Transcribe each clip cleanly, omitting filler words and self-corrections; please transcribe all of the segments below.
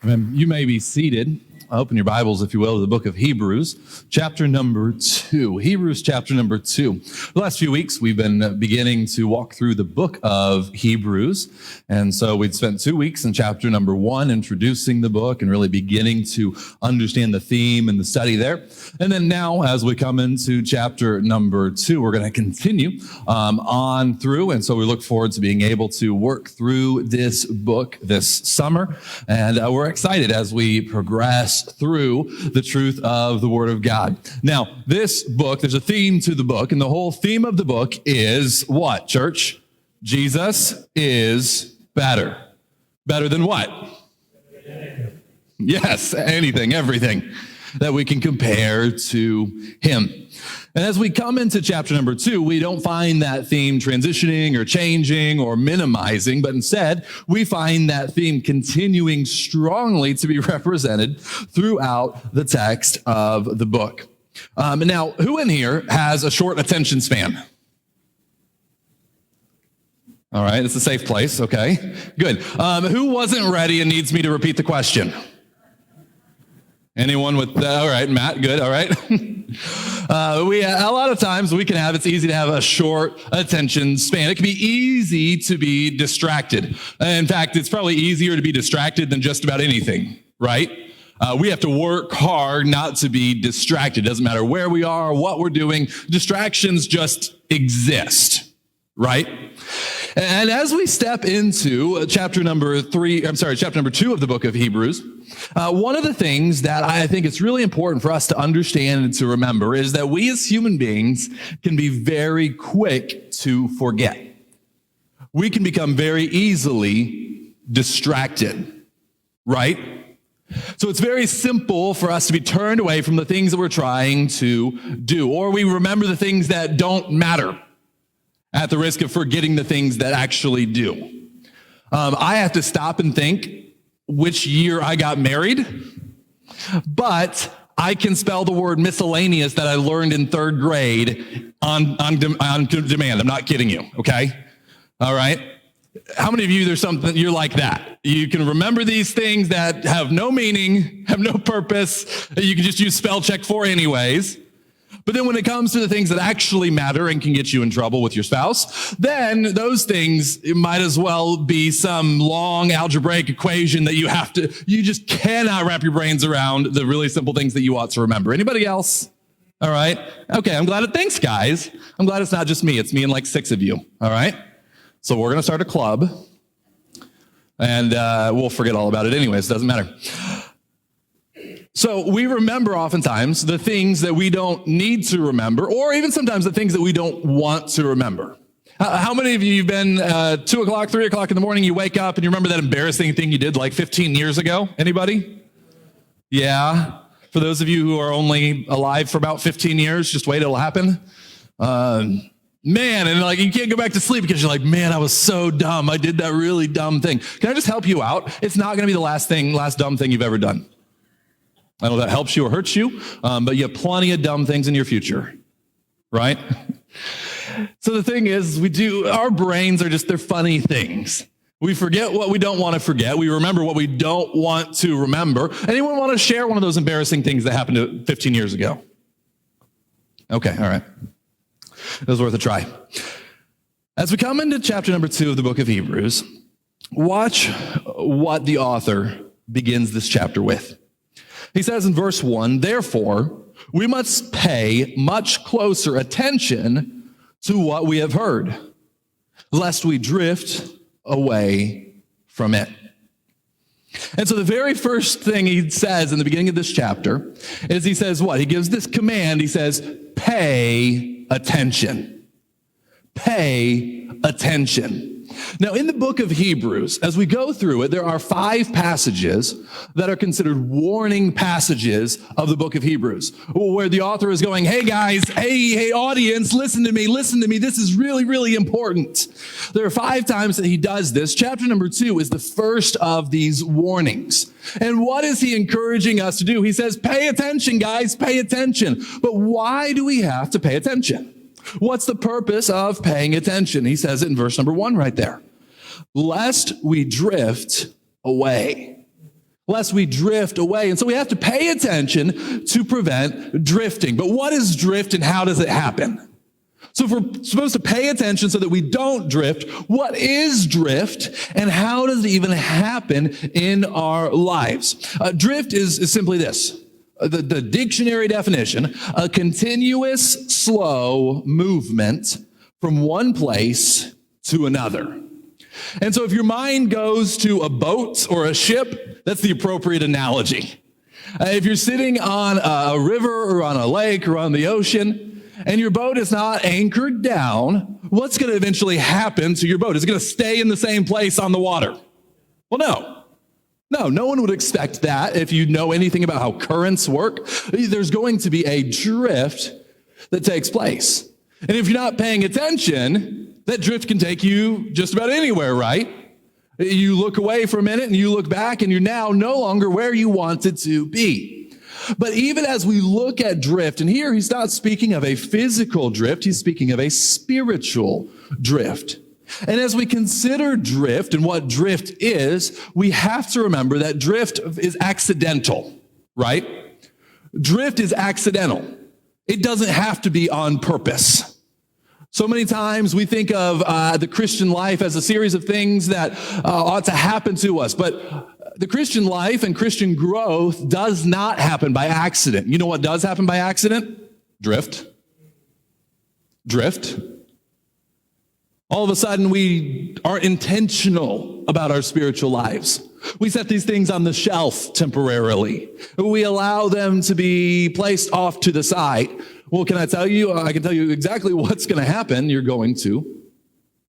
You may be seated. Open your Bibles, if you will, to the book of Hebrews, chapter number 2. Hebrews chapter number 2. The last few weeks, we've been beginning to walk through the book of Hebrews. And so we'd spent 2 weeks in chapter number 1, introducing the book and really beginning to understand the theme and the study there. And then now, as we come into chapter number 2, we're going to continue on through. And so we look forward to being able to work through this book this summer. And we're excited as we progress through the truth of the Word of God. Now, this book, there's a theme to the book, and the whole theme of the book is what, church? Jesus is better. Better than what? Yes, anything, everything that we can compare to Him. And as we come into chapter number 2, we don't find that theme transitioning or changing or minimizing, but instead we find that theme continuing strongly to be represented throughout the text of the book. Now, who in here has a short attention span? All right, it's a safe place, okay, good. Who wasn't ready and needs me to repeat the question? Anyone with, all right, Matt, good, all right. A lot of times it's easy to have a short attention span. It can be easy to be distracted. In fact, it's probably easier to be distracted than just about anything, right? We have to work hard not to be distracted. It doesn't matter where we are, what we're doing. Distractions just exist, right? And as we step into chapter number 2 of the book of Hebrews, one of the things that I think it's really important for us to understand and to remember is that we as human beings can be very quick to forget. We can become very easily distracted, right? So it's very simple for us to be turned away from the things that we're trying to do, or we remember the things that don't matter at the risk of forgetting the things that actually do. I have to stop and think which year I got married, but I can spell the word miscellaneous that I learned in 3rd grade on demand. I'm not kidding you, okay? All right? How many of you, there's something, you're like that? You can remember these things that have no meaning, have no purpose, that you can just use spell check for anyways. But then when it comes to the things that actually matter and can get you in trouble with your spouse, then those things might as well be some long algebraic equation that you just cannot wrap your brains around the really simple things that you ought to remember. Anybody else? All right. Okay. Thanks, guys. I'm glad it's not just me. It's me and like 6 of you. All right. So we're going to start a club and we'll forget all about it anyways. It doesn't matter. So we remember oftentimes the things that we don't need to remember, or even sometimes the things that we don't want to remember. How many of you have been 2 o'clock, 3 o'clock in the morning, you wake up and you remember that embarrassing thing you did like 15 years ago? Anybody? Yeah. For those of you who are only alive for about 15 years, just wait, it'll happen. Man, and like you can't go back to sleep because you're like, man, I was so dumb. I did that really dumb thing. Can I just help you out? It's not going to be the last dumb thing you've ever done. I don't know if that helps you or hurts you, but you have plenty of dumb things in your future, right? So the thing is, our brains are they're funny things. We forget what we don't want to forget. We remember what we don't want to remember. Anyone want to share one of those embarrassing things that happened 15 years ago? Okay, all right. It was worth a try. As we come into chapter number 2 of the book of Hebrews, watch what the author begins this chapter with. He says in verse 1, therefore, we must pay much closer attention to what we have heard, lest we drift away from it. And so the very first thing he says in the beginning of this chapter is he says what? He gives this command. He says, pay attention. Pay attention. Now, in the book of Hebrews, as we go through it, there are 5 passages that are considered warning passages of the book of Hebrews, where the author is going, hey guys, hey audience, listen to me, this is really, really important. There are 5 times that he does this. Chapter number 2 is the first of these warnings. And what is he encouraging us to do? He says, pay attention, guys, pay attention. But why do we have to pay attention? What's the purpose of paying attention? He says it in verse number 1 right there. Lest we drift away. lest we drift away. And so we have to pay attention to prevent drifting. But what is drift and how does it happen? So if we're supposed to pay attention so that we don't drift, what is drift and how does it even happen in our lives? Drift is simply this. The dictionary definition, a continuous, slow movement from one place to another. And so if your mind goes to a boat or a ship, that's the appropriate analogy. If you're sitting on a river or on a lake or on the ocean, and your boat is not anchored down, what's going to eventually happen to your boat? Is it going to stay in the same place on the water? Well, no one would expect that if you know anything about how currents work. There's going to be a drift that takes place. And if you're not paying attention, that drift can take you just about anywhere, right? You look away for a minute and you look back and you're now no longer where you wanted to be. But even as we look at drift, and here he's not speaking of a physical drift, he's speaking of a spiritual drift. And as we consider drift and what drift is, we have to remember that drift is accidental, right? Drift is accidental. It doesn't have to be on purpose. So many times we think of the Christian life as a series of things that ought to happen to us, but the Christian life and Christian growth does not happen by accident. You know what does happen by accident? Drift. All of a sudden, we aren't intentional about our spiritual lives. We set these things on the shelf temporarily. We allow them to be placed off to the side. Well, can I tell you? I can tell you exactly what's going to happen. You're going to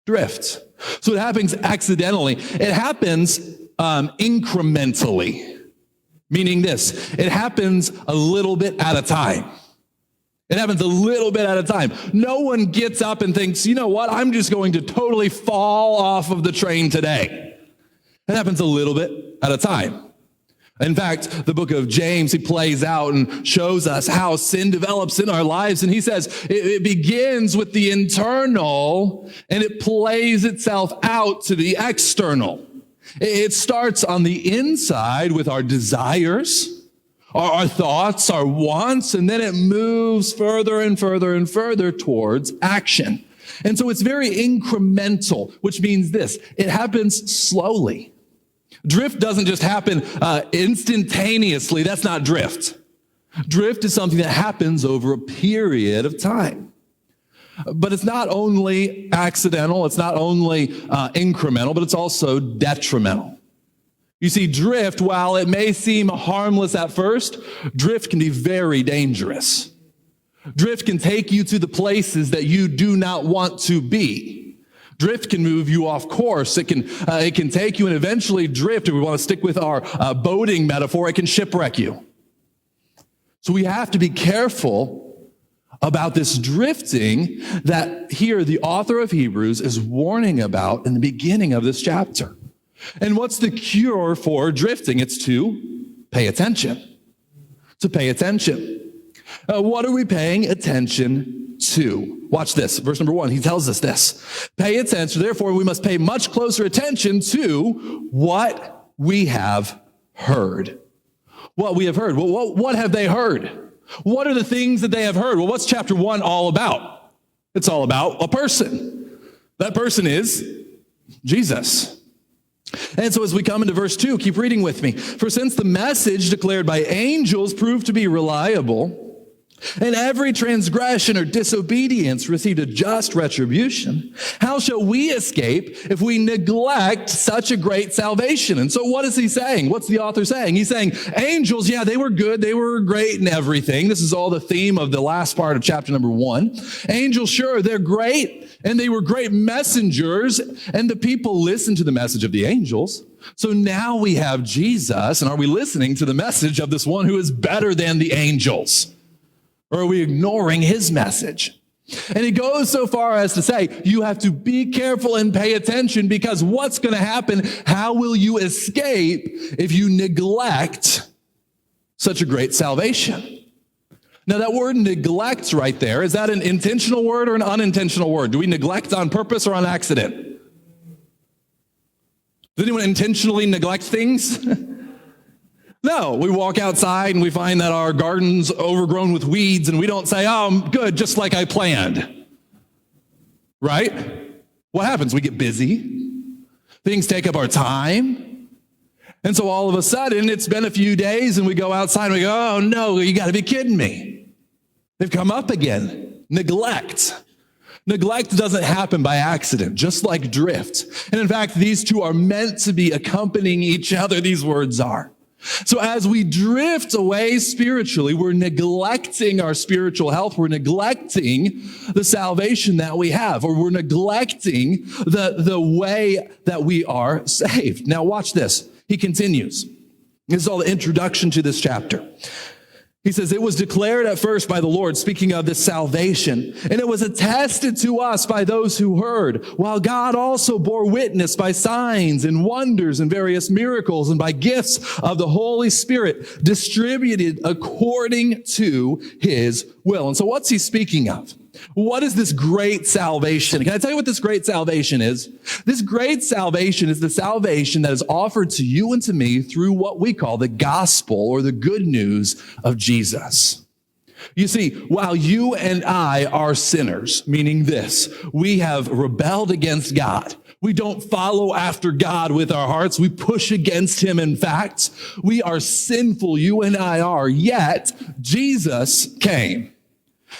drift. So it happens accidentally. It happens incrementally, meaning this, it happens a little bit at a time. It happens a little bit at a time. No one gets up and thinks, you know what, I'm just going to totally fall off of the train today. It happens a little bit at a time. In fact, the book of James, he plays out and shows us how sin develops in our lives. And he says it begins with the internal and it plays itself out to the external. It starts on the inside with our desires, our thoughts, our wants, and then it moves further and further and further towards action. And so it's very incremental, which means this, it happens slowly. Drift doesn't just happen instantaneously. That's not drift. Drift is something that happens over a period of time. But it's not only accidental, it's not only incremental, but it's also detrimental. You see, drift, while it may seem harmless at first, drift can be very dangerous. Drift can take you to the places that you do not want to be. Drift can move you off course. It can take you and eventually drift. If we want to stick with our boating metaphor, it can shipwreck you. So we have to be careful about this drifting that here the author of Hebrews is warning about in the beginning of this chapter. And what's the cure for drifting? It's to pay attention. To pay attention. What are we paying attention to? Watch this. Verse number 1, he tells us this. Pay attention. Therefore, we must pay much closer attention to what we have heard. What we have heard. Well, what have they heard? What are the things that they have heard? Well, what's chapter 1 all about? It's all about a person. That person is Jesus. And so as we come into verse 2, keep reading with me. For since the message declared by angels proved to be reliable, and every transgression or disobedience received a just retribution, how shall we escape if we neglect such a great salvation? And so what is he saying? What's the author saying? He's saying angels, yeah, they were good. They were great and everything. This is all the theme of the last part of chapter number 1. Angels, sure, they're great. And they were great messengers. And the people listened to the message of the angels. So now we have Jesus. And are we listening to the message of this one who is better than the angels? Or are we ignoring his message? And he goes so far as to say, you have to be careful and pay attention because what's going to happen? How will you escape if you neglect such a great salvation? Now that word neglect right there, is that an intentional word or an unintentional word? Do we neglect on purpose or on accident? Does anyone intentionally neglect things? No, we walk outside and we find that our garden's overgrown with weeds and we don't say, oh, I'm good, just like I planned. Right? What happens? We get busy. Things take up our time. And so all of a sudden, it's been a few days and we go outside and we go, oh no, you got to be kidding me. They've come up again. Neglect. Neglect doesn't happen by accident, just like drift. And in fact, these two are meant to be accompanying each other, these words are. So as we drift away spiritually, we're neglecting our spiritual health. We're neglecting the salvation that we have, or we're neglecting the way that we are saved. Now watch this. He continues. This is all the introduction to this chapter. He says, it was declared at first by the Lord, speaking of this salvation, and it was attested to us by those who heard, while God also bore witness by signs and wonders and various miracles and by gifts of the Holy Spirit distributed according to his will. And so what's he speaking of? What is this great salvation? Can I tell you what this great salvation is? This great salvation is the salvation that is offered to you and to me through what we call the gospel or the good news of Jesus. You see, while you and I are sinners, meaning this, we have rebelled against God. We don't follow after God with our hearts. We push against him. In fact, we are sinful. You and I are. Yet Jesus came.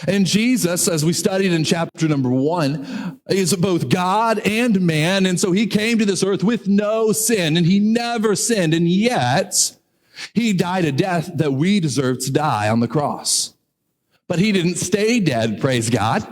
And Jesus, as we studied in chapter number 1, is both God and man. And so he came to this earth with no sin, and he never sinned. And yet he died a death that we deserve to die on the cross. But he didn't stay dead, praise God.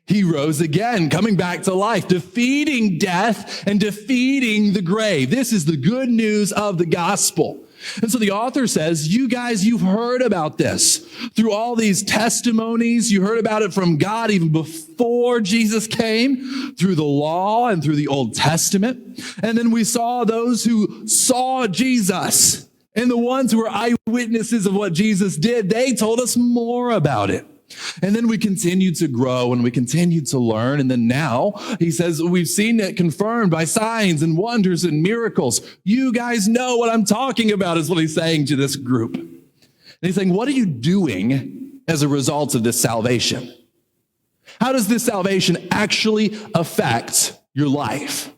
He rose again, coming back to life, defeating death and defeating the grave. This is the good news of the gospel. And so the author says, you guys, you've heard about this through all these testimonies. You heard about it from God even before Jesus came, through the law and through the Old Testament. And then we saw those who saw Jesus, and the ones who were eyewitnesses of what Jesus did, they told us more about it. And then we continued to grow and we continued to learn. And then now he says, we've seen it confirmed by signs and wonders and miracles. You guys know what I'm talking about, is what he's saying to this group. And he's saying, what are you doing as a result of this salvation? How does this salvation actually affect your life?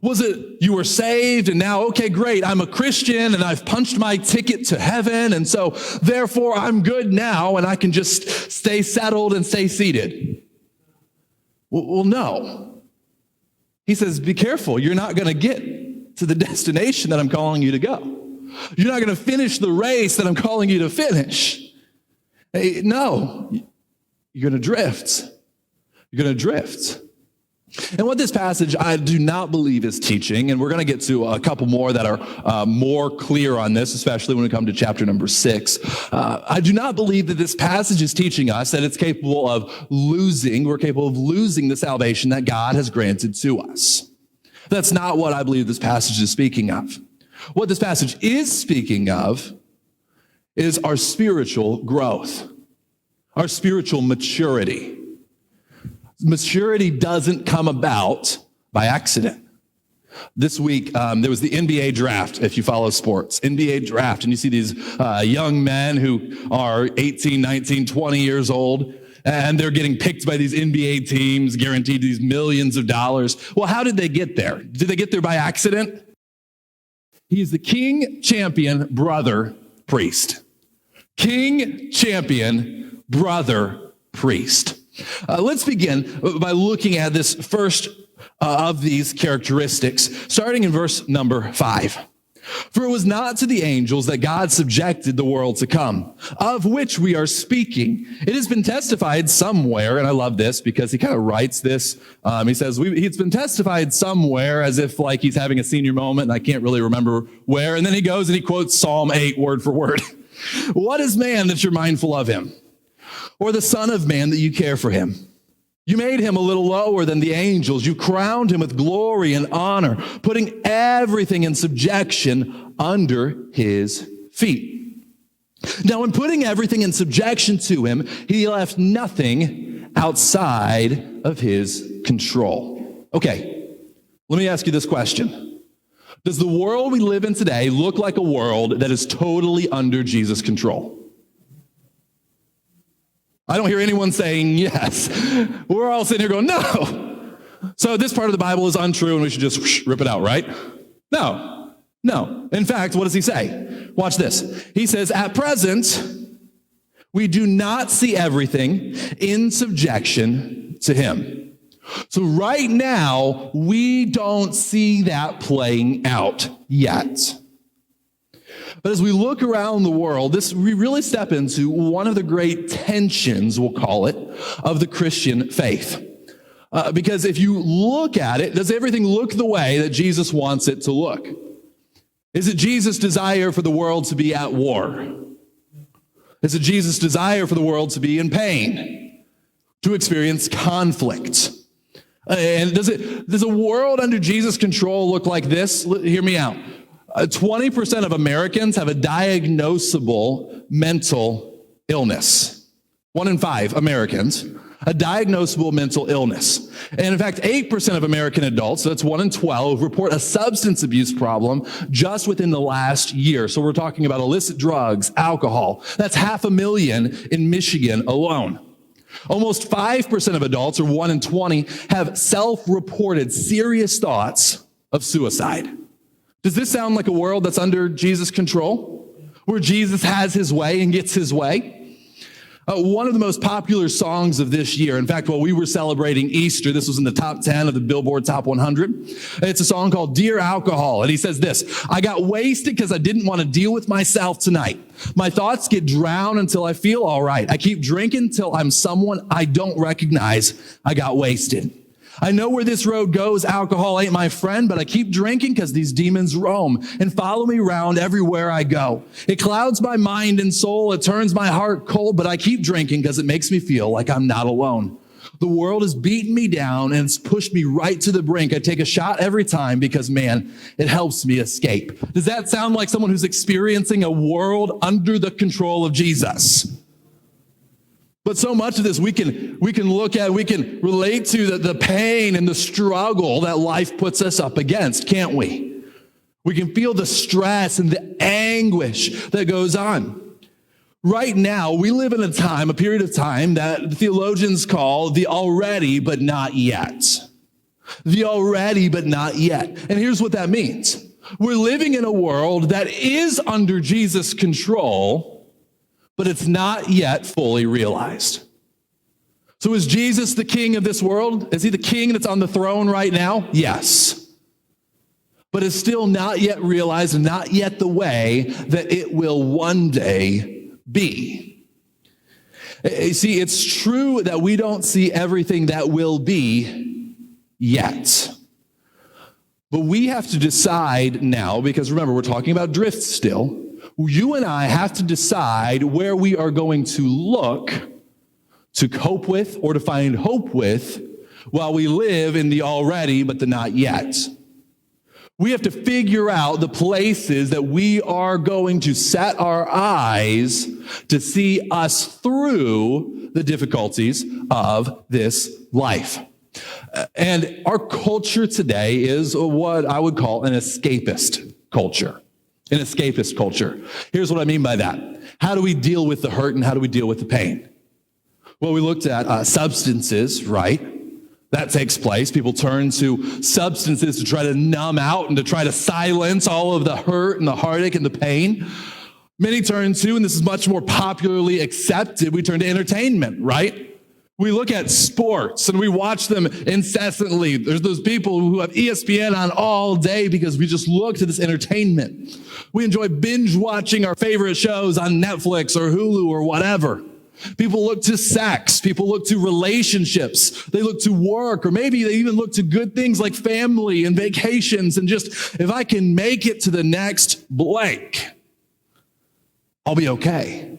Was it you were saved and now, okay, great, I'm a Christian and I've punched my ticket to heaven, and so therefore I'm good now and I can just stay settled and stay seated? Well, no. He says, be careful. You're not going to get to the destination that I'm calling you to go. You're not going to finish the race that I'm calling you to finish. Hey, no, you're going to drift. You're going to drift. And what this passage I do not believe is teaching, and we're going to get to a couple more that are more clear on this, especially when we come to chapter number 6. I do not believe that this passage is teaching us that it's capable of we're capable of losing the salvation that God has granted to us. That's not what I believe this passage is speaking of. What this passage is speaking of is our spiritual growth, our spiritual maturity. Maturity doesn't come about by accident. This week, there was the NBA draft, if you follow sports, NBA draft, and you see these young men who are 18, 19, 20 years old, and they're getting picked by these NBA teams, guaranteed these millions of dollars. Well, how did they get there? Did they get there by accident? He is the king, champion, brother, priest. King, champion, brother, priest. Let's begin by looking at this first of these characteristics, starting in verse number 5. For it was not to the angels that God subjected the world to come, of which we are speaking. It has been testified somewhere, and I love this because he kind of writes this. He says, it's been testified somewhere, as if like he's having a senior moment, and I can't really remember where. And then he goes and he quotes Psalm 8 word for word. What is man that you're mindful of him? Or the son of man that you care for him? You made him a little lower than the angels. You crowned him with glory and honor, putting everything in subjection under his feet. Now, in putting everything in subjection to him, he left nothing outside of his control. Okay, let me ask you this question. Does the world we live in today look like a world that is totally under Jesus' control? I don't hear anyone saying yes. We're all sitting here going, no. So this part of the Bible is untrue and we should just rip it out, right? No. In fact, what does he say? Watch this. He says, at present, we do not see everything in subjection to him. So right now, we don't see that playing out yet. But as we look around the world, we really step into one of the great tensions, we'll call it, of the Christian faith. Because if you look at it, does everything look the way that Jesus wants it to look? Is it Jesus' desire for the world to be at war? Is it Jesus' desire for the world to be in pain, to experience conflict? And does a world under Jesus' control look like this? Hear me out. 20% of Americans have a diagnosable mental illness. 1 in 5 Americans, a diagnosable mental illness. And in fact, 8% of American adults, so that's 1 in 12, report a substance abuse problem just within the last year. So we're talking about illicit drugs, alcohol. That's 500,000 in Michigan alone. Almost 5% of adults, or 1 in 20, have self-reported serious thoughts of suicide. Does this sound like a world that's under Jesus' control, where Jesus has his way and gets his way? One of the most popular songs of this year, in fact, while we were celebrating Easter, this was in the top 10 of the Billboard Top 100. It's a song called Dear Alcohol, and he says this: I got wasted because I didn't want to deal with myself tonight. My thoughts get drowned until I feel all right. I keep drinking till I'm someone I don't recognize. I got wasted. I know where this road goes. Alcohol ain't my friend, but I keep drinking because these demons roam and follow me around everywhere I go. It clouds my mind and soul. It turns my heart cold, but I keep drinking because it makes me feel like I'm not alone. The world has beaten me down and it's pushed me right to the brink. I take a shot every time because, man, it helps me escape. Does that sound like someone who's experiencing a world under the control of Jesus? But so much of this we can look at, we can relate to the pain and the struggle that life puts us up against, can't we? We can feel the stress and the anguish that goes on. Right now, we live in a period of time that theologians call the already but not yet. The already but not yet. And here's what that means. We're living in a world that is under Jesus' control, but it's not yet fully realized. So is Jesus the king of this world? Is he the king that's on the throne right now? Yes. But it's still not yet realized and not yet the way that it will one day be. You see, it's true that we don't see everything that will be yet. But we have to decide now, because remember, we're talking about drift still. You and I have to decide where we are going to look to cope with or to find hope with while we live in the already but the not yet. We have to figure out the places that we are going to set our eyes to see us through the difficulties of this life. And our culture today is what I would call an escapist culture. An escapist culture. Here's what I mean by that. How do we deal with the hurt and how do we deal with the pain? Well, we looked at substances, right? That takes place. People turn to substances to try to numb out and to try to silence all of the hurt and the heartache and the pain. Many turn to, and this is much more popularly accepted, we turn to entertainment, right? We look at sports and we watch them incessantly. There's those people who have ESPN on all day because we just look to this entertainment. We enjoy binge watching our favorite shows on Netflix or Hulu or whatever. People look to sex. People look to relationships. They look to work, or maybe they even look to good things like family and vacations and just, if I can make it to the next blank, I'll be okay.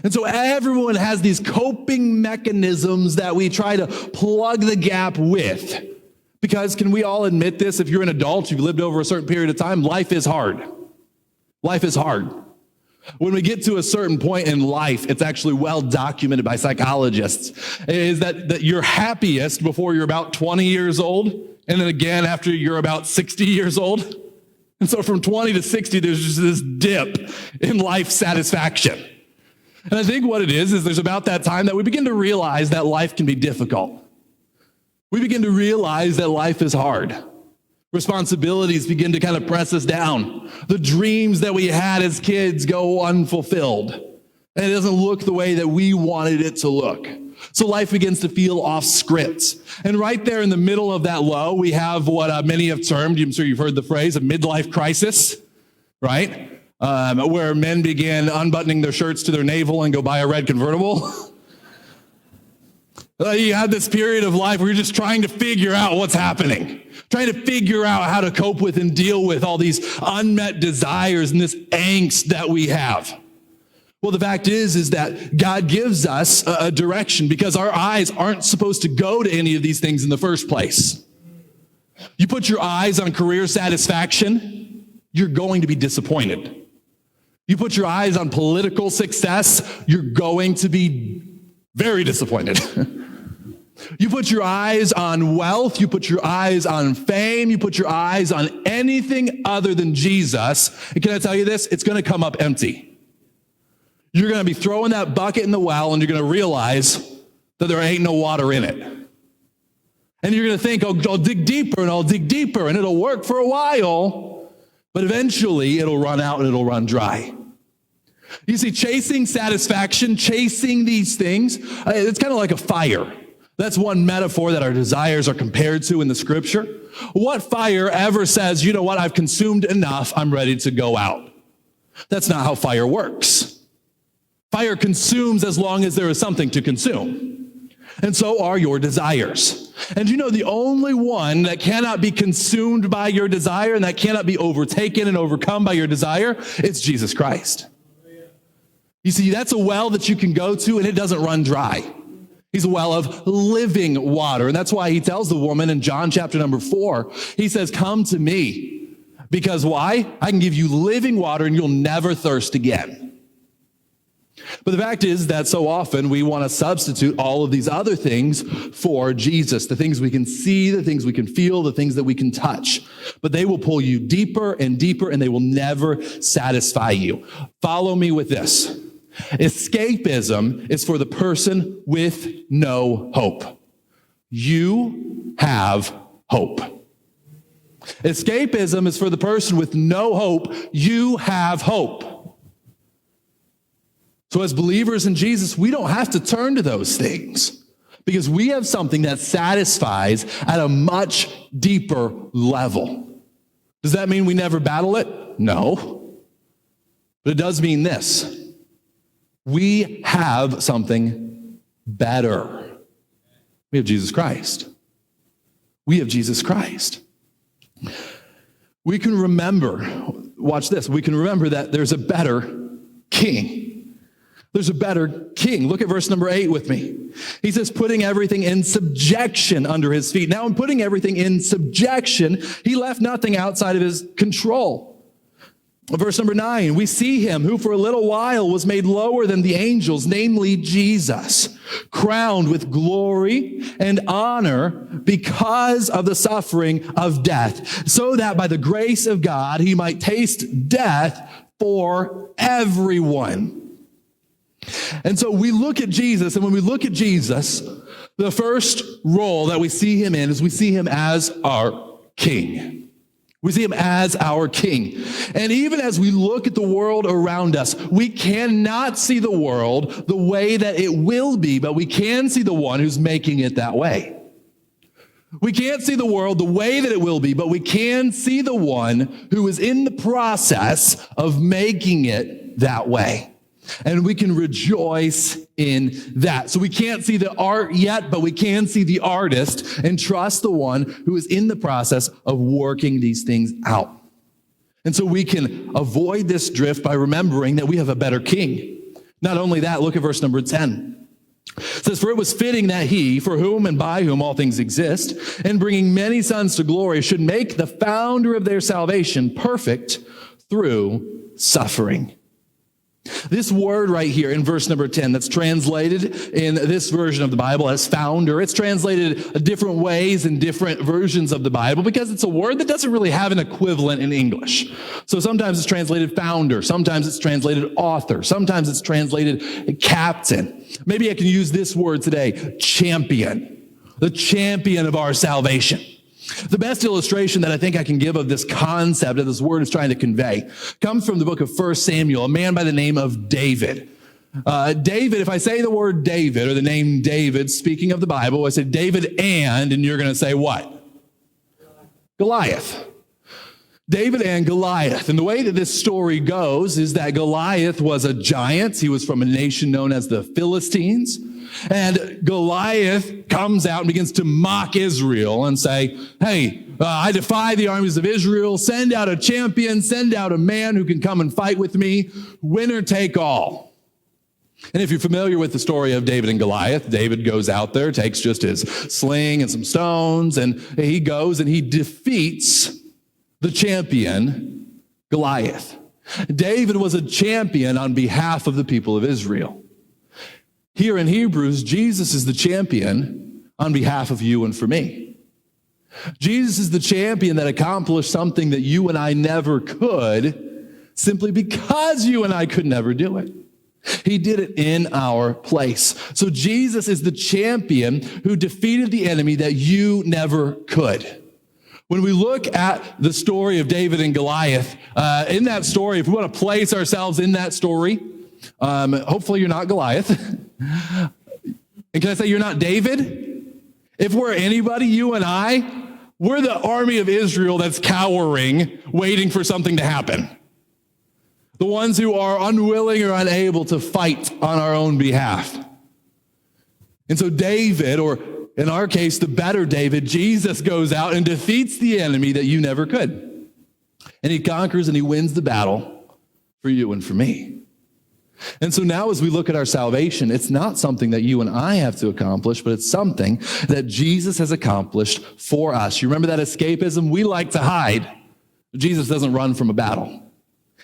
And so everyone has these coping mechanisms that we try to plug the gap with. Because can we all admit this? If you're an adult, you've lived over a certain period of time, life is hard. Life is hard. When we get to a certain point in life, it's actually well documented by psychologists, is that you're happiest before you're about 20 years old, and then again after you're about 60 years old. And so from 20 to 60, there's just this dip in life satisfaction. And I think what it is there's about that time that we begin to realize that life can be difficult. We begin to realize that life is hard. Responsibilities begin to kind of press us down. The dreams that we had as kids go unfulfilled. And it doesn't look the way that we wanted it to look. So life begins to feel off script. And right there in the middle of that low, we have what many have termed, I'm sure you've heard the phrase, a midlife crisis, right? Where men begin unbuttoning their shirts to their navel and go buy a red convertible. You have this period of life where you're just trying to figure out what's happening, trying to figure out how to cope with and deal with all these unmet desires and this angst that we have. Well, the fact is that God gives us a direction because our eyes aren't supposed to go to any of these things in the first place. You put your eyes on career satisfaction, you're going to be disappointed. You put your eyes on political success, you're going to be very disappointed. You put your eyes on wealth, you put your eyes on fame, you put your eyes on anything other than Jesus, and can I tell you this? It's going to come up empty. You're going to be throwing that bucket in the well, and you're going to realize that there ain't no water in it. And you're going to think, oh, I'll dig deeper, and I'll dig deeper, and it'll work for a while, but eventually it'll run out and it'll run dry. You see, chasing satisfaction, chasing these things, it's kind of like a fire. That's one metaphor that our desires are compared to in the scripture. What fire ever says, you know what, I've consumed enough, I'm ready to go out? That's not how fire works. Fire consumes as long as there is something to consume. And so are your desires. And you know, the only one that cannot be consumed by your desire and that cannot be overtaken and overcome by your desire, it's Jesus Christ. You see, that's a well that you can go to and it doesn't run dry. He's a well of living water. And that's why he tells the woman in John chapter number 4, he says, come to me. Because why? I can give you living water and you'll never thirst again. But the fact is that so often we want to substitute all of these other things for Jesus, the things we can see, the things we can feel, the things that we can touch. But they will pull you deeper and deeper and they will never satisfy you. Follow me with this. Escapism is for the person with no hope. You have hope. Escapism is for the person with no hope. You have hope. So as believers in Jesus, we don't have to turn to those things because we have something that satisfies at a much deeper level. Does that mean we never battle it? No. But it does mean this. We have something better. We have Jesus Christ. We have Jesus Christ. We can remember, watch this, we can remember that there's a better king. There's a better king. Look at verse number 8 with me. He says, putting everything in subjection under his feet. Now, in putting everything in subjection, he left nothing outside of his control. Verse number 9, we see him who for a little while was made lower than the angels, namely Jesus, crowned with glory and honor because of the suffering of death, so that by the grace of God he might taste death for everyone. And so we look at Jesus, and when we look at Jesus, the first role that we see him in is we see him as our king. We see him as our king. And even as we look at the world around us, we cannot see the world the way that it will be, but we can see the one who's making it that way. We can't see the world the way that it will be, but we can see the one who is in the process of making it that way. And we can rejoice in that. So we can't see the art yet, but we can see the artist and trust the one who is in the process of working these things out. And so we can avoid this drift by remembering that we have a better king. Not only that, look at verse number 10. It says, for it was fitting that he, for whom and by whom all things exist, and bringing many sons to glory, should make the founder of their salvation perfect through suffering. This word right here in verse number 10 that's translated in this version of the Bible as founder, it's translated different ways in different versions of the Bible because it's a word that doesn't really have an equivalent in English. So sometimes it's translated founder, sometimes it's translated author, sometimes it's translated captain. Maybe I can use this word today, champion, the champion of our salvation. The best illustration that I think I can give of this concept that this word is trying to convey comes from the book of 1 Samuel, a man by the name of David. David, if I say the word David or the name David, speaking of the Bible, I say David and you're going to say what? Goliath. David and Goliath. And the way that this story goes is that Goliath was a giant. He was from a nation known as the Philistines. And Goliath comes out and begins to mock Israel and say, hey, I defy the armies of Israel. Send out a champion. Send out a man who can come and fight with me. Winner take all. And if you're familiar with the story of David and Goliath, David goes out there, takes just his sling and some stones, and he goes and he defeats the champion, Goliath. David was a champion on behalf of the people of Israel. Here in Hebrews, Jesus is the champion on behalf of you and for me. Jesus is the champion that accomplished something that you and I never could, simply because you and I could never do it. He did it in our place. So Jesus is the champion who defeated the enemy that you never could. When we look at the story of David and Goliath, in that story, if we want to place ourselves in that story, hopefully you're not Goliath. And can I say you're not David? If we're anybody, you and I, we're the army of Israel that's cowering, waiting for something to happen. The ones who are unwilling or unable to fight on our own behalf. And so David, or in our case, the better David, Jesus goes out and defeats the enemy that you never could. And he conquers and he wins the battle for you and for me. And so now as we look at our salvation, it's not something that you and I have to accomplish, but it's something that Jesus has accomplished for us. You remember that escapism? We like to hide. Jesus doesn't run from a battle.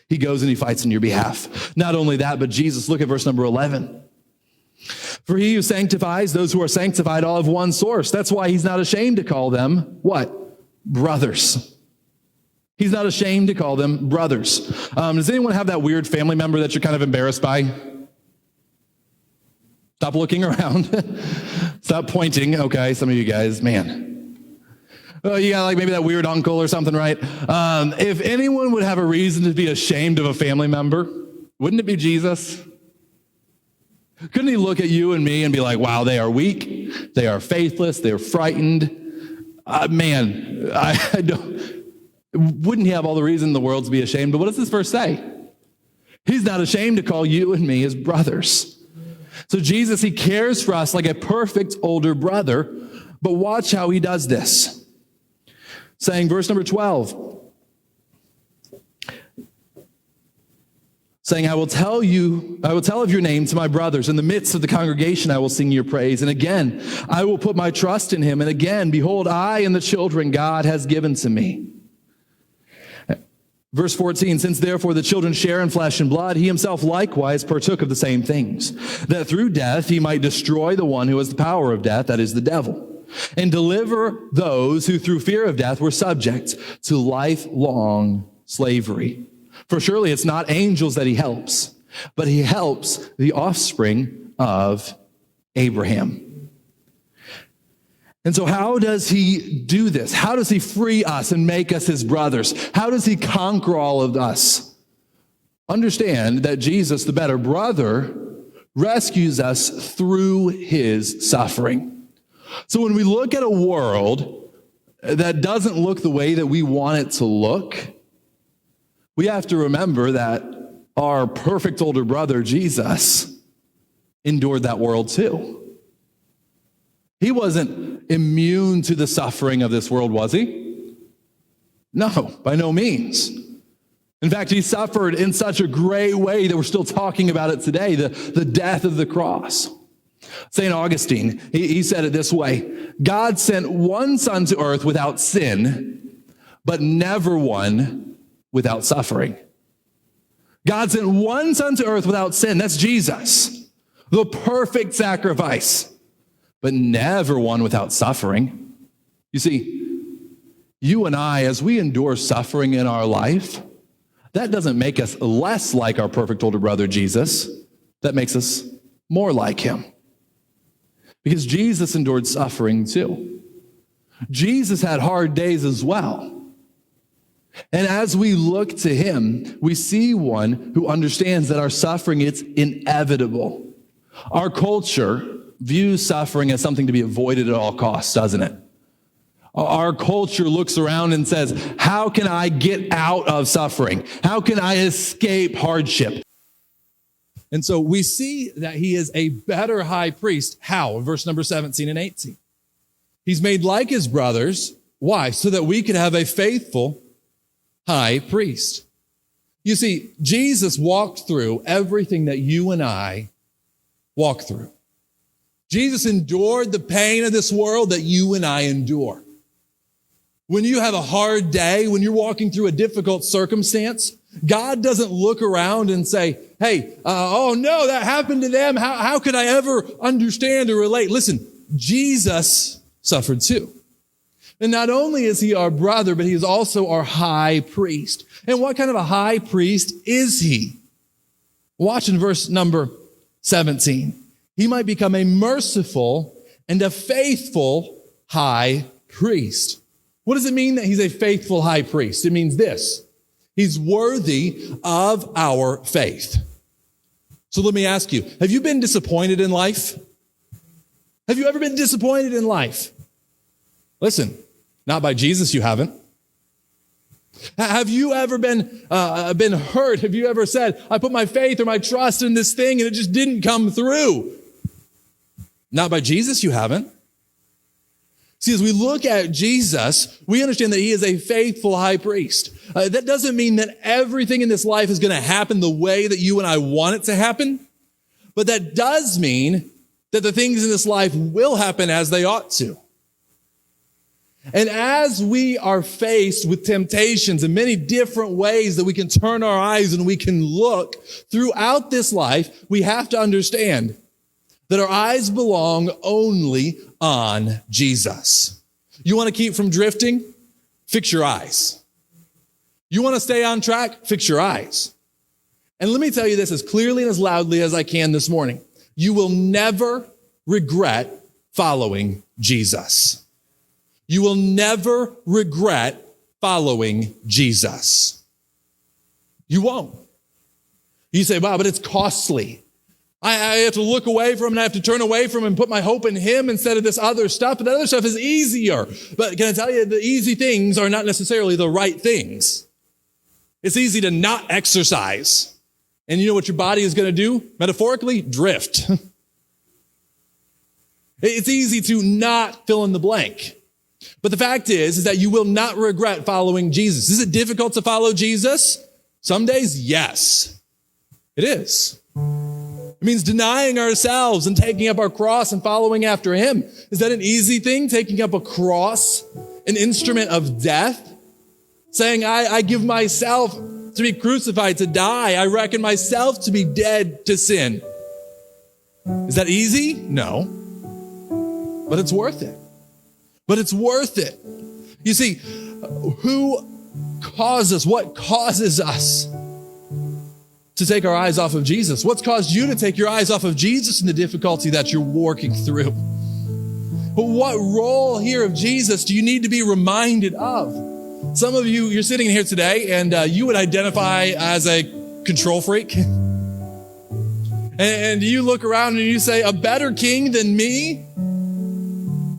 He goes and he fights on your behalf. Not only that, but Jesus, look at verse number 11. For he who sanctifies those who are sanctified all have one source. That's why he's not ashamed to call them, what? Brothers. He's not ashamed to call them brothers. Does anyone have that weird family member that you're kind of embarrassed by? Stop looking around. Stop pointing. Okay, some of you guys, man. Oh, you got like maybe that weird uncle or something, right? If anyone would have a reason to be ashamed of a family member, wouldn't it be Jesus? Couldn't he look at you and me and be like, wow, they are weak, they are faithless, they're frightened. I don't. Wouldn't he have all the reason in the world to be ashamed? But what does this verse say? He's not ashamed to call you and me his brothers. So Jesus, he cares for us like a perfect older brother, but watch how he does this. Saying, verse number 12, saying, I will tell of your name to my brothers. In the midst of the congregation, I will sing your praise. And again, I will put my trust in him. And again, behold, I and the children God has given to me. Verse 14, since therefore the children share in flesh and blood, he himself likewise partook of the same things, that through death he might destroy the one who has the power of death, that is the devil, and deliver those who through fear of death were subject to lifelong slavery. For surely it's not angels that he helps, but he helps the offspring of Abraham. And so how does he do this? How does he free us and make us his brothers? How does he conquer all of us? Understand that Jesus, the better brother, rescues us through his suffering. So when we look at a world that doesn't look the way that we want it to look, we have to remember that our perfect older brother, Jesus, endured that world too. He wasn't immune to the suffering of this world, was he? No, by no means. In fact, he suffered in such a great way that we're still talking about it today, the death of the cross. St. Augustine, he said it this way: God sent one son to earth without sin, but never one without suffering. God sent one son to earth without sin. That's Jesus, the perfect sacrifice, but never one without suffering. You see, you and I, as we endure suffering in our life, that doesn't make us less like our perfect older brother, Jesus. That makes us more like him. Because Jesus endured suffering too. Jesus had hard days as well. And as we look to him, we see one who understands that our suffering is inevitable. Our culture views suffering as something to be avoided at all costs, doesn't it? Our culture looks around and says, how can I get out of suffering? How can I escape hardship? And so we see that he is a better high priest. How? In verse number 17 and 18. He's made like his brothers. Why? So that we could have a faithful high priest. You see, Jesus walked through everything that you and I walk through. Jesus endured the pain of this world that you and I endure. When you have a hard day, when you're walking through a difficult circumstance, God doesn't look around and say, hey, oh no, that happened to them. How could I ever understand or relate? Listen, Jesus suffered too. And not only is he our brother, but he is also our high priest. And what kind of a high priest is he? Watch in verse number 17. He might become a merciful and a faithful high priest. What does it mean that he's a faithful high priest? It means this. He's worthy of our faith. So let me ask you, have you been disappointed in life? Have you ever been disappointed in life? Listen, not by Jesus, you haven't. Have you ever been hurt? Have you ever said, I put my faith or my trust in this thing and it just didn't come through? Not by Jesus, you haven't. See, as we look at Jesus, we understand that he is a faithful high priest. That doesn't mean that everything in this life is going to happen the way that you and I want it to happen. But that does mean that the things in this life will happen as they ought to. And as we are faced with temptations in many different ways that we can turn our eyes and we can look throughout this life, we have to understand that our eyes belong only on Jesus. You want to keep from drifting? Fix your eyes. You want to stay on track? Fix your eyes. And let me tell you this as clearly and as loudly as I can this morning. You will never regret following Jesus. You will never regret following Jesus. You won't. You say, wow, but it's costly. I have to look away from him and I have to turn away from him and put my hope in him instead of this other stuff. But that other stuff is easier. But can I tell you, the easy things are not necessarily the right things. It's easy to not exercise. And you know what your body is going to do? Metaphorically, drift. It's easy to not fill in the blank. But the fact is that you will not regret following Jesus. Is it difficult to follow Jesus? Some days, yes, it is. It means denying ourselves and taking up our cross and following after him. Is that an easy thing, taking up a cross, an instrument of death? Saying, I give myself to be crucified, to die. I reckon myself to be dead to sin. Is that easy? No. But it's worth it. But it's worth it. You see, what causes us to take our eyes off of Jesus? What's caused you to take your eyes off of Jesus in the difficulty that you're working through? But what role here of Jesus do you need to be reminded of? Some of you, you're sitting here today and you would identify as a control freak. And you look around and you say, a better king than me?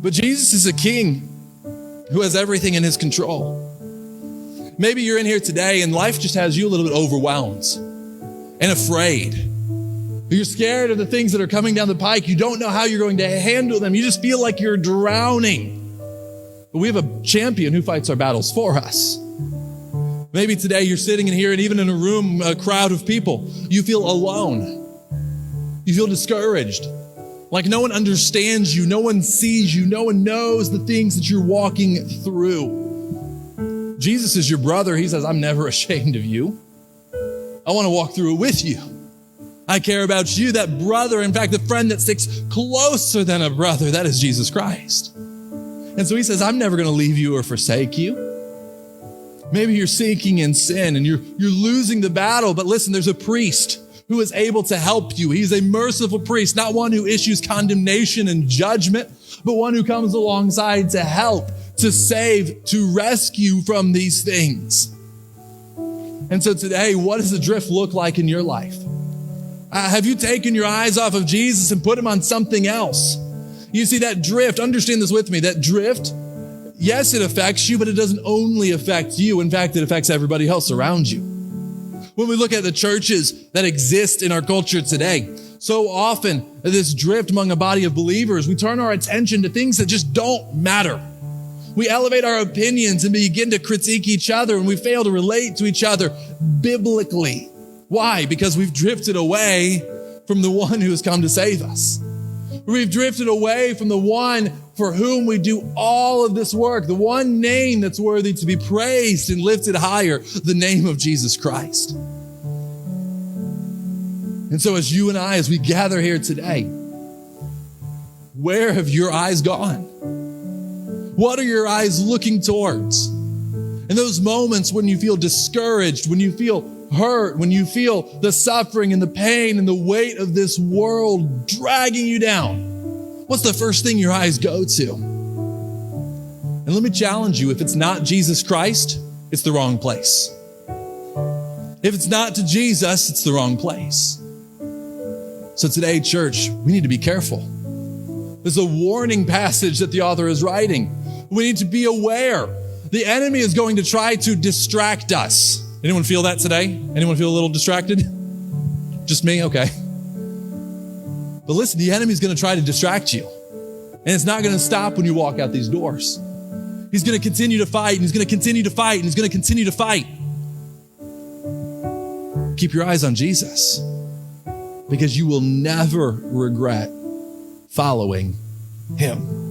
But Jesus is a king who has everything in his control. Maybe you're in here today and life just has you a little bit overwhelmed and afraid. You're scared of the things that are coming down the pike. You don't know how you're going to handle them. You just feel like you're drowning. But we have a champion who fights our battles for us. Maybe today you're sitting in here and even in a room, a crowd of people, you feel alone. You feel discouraged. Like no one understands you, no one sees you, no one knows the things that you're walking through. Jesus is your brother. He says, I'm never ashamed of you. I want to walk through it with you. I care about you, that brother, in fact, the friend that sticks closer than a brother, that is Jesus Christ. And so he says, I'm never going to leave you or forsake you. Maybe you're sinking in sin and you're losing the battle, but listen, there's a priest who is able to help you. He's a merciful priest, not one who issues condemnation and judgment, but one who comes alongside to help, to save, to rescue from these things. And so today, what does the drift look like in your life? Have you taken your eyes off of Jesus and put them on something else? You see, that drift, understand this with me, that drift, yes, it affects you, but it doesn't only affect you. In fact, it affects everybody else around you. When we look at the churches that exist in our culture today, so often this drift among a body of believers, we turn our attention to things that just don't matter. We elevate our opinions and begin to critique each other, and we fail to relate to each other biblically. Why? Because we've drifted away from the one who has come to save us. We've drifted away from the one for whom we do all of this work, the one name that's worthy to be praised and lifted higher, the name of Jesus Christ. And so as you and I, as we gather here today, where have your eyes gone? What are your eyes looking towards? In those moments when you feel discouraged, when you feel hurt, when you feel the suffering and the pain and the weight of this world dragging you down, what's the first thing your eyes go to? And let me challenge you, if it's not Jesus Christ, it's the wrong place. If it's not to Jesus, it's the wrong place. So today, church, we need to be careful. There's a warning passage that the author is writing. We need to be aware. The enemy is going to try to distract us. Anyone feel that today? Anyone feel a little distracted? Just me? Okay. But listen, the enemy is going to try to distract you. And it's not going to stop when you walk out these doors. He's going to continue to fight, and he's going to continue to fight, and he's going to continue to fight. Keep your eyes on Jesus, because you will never regret following him.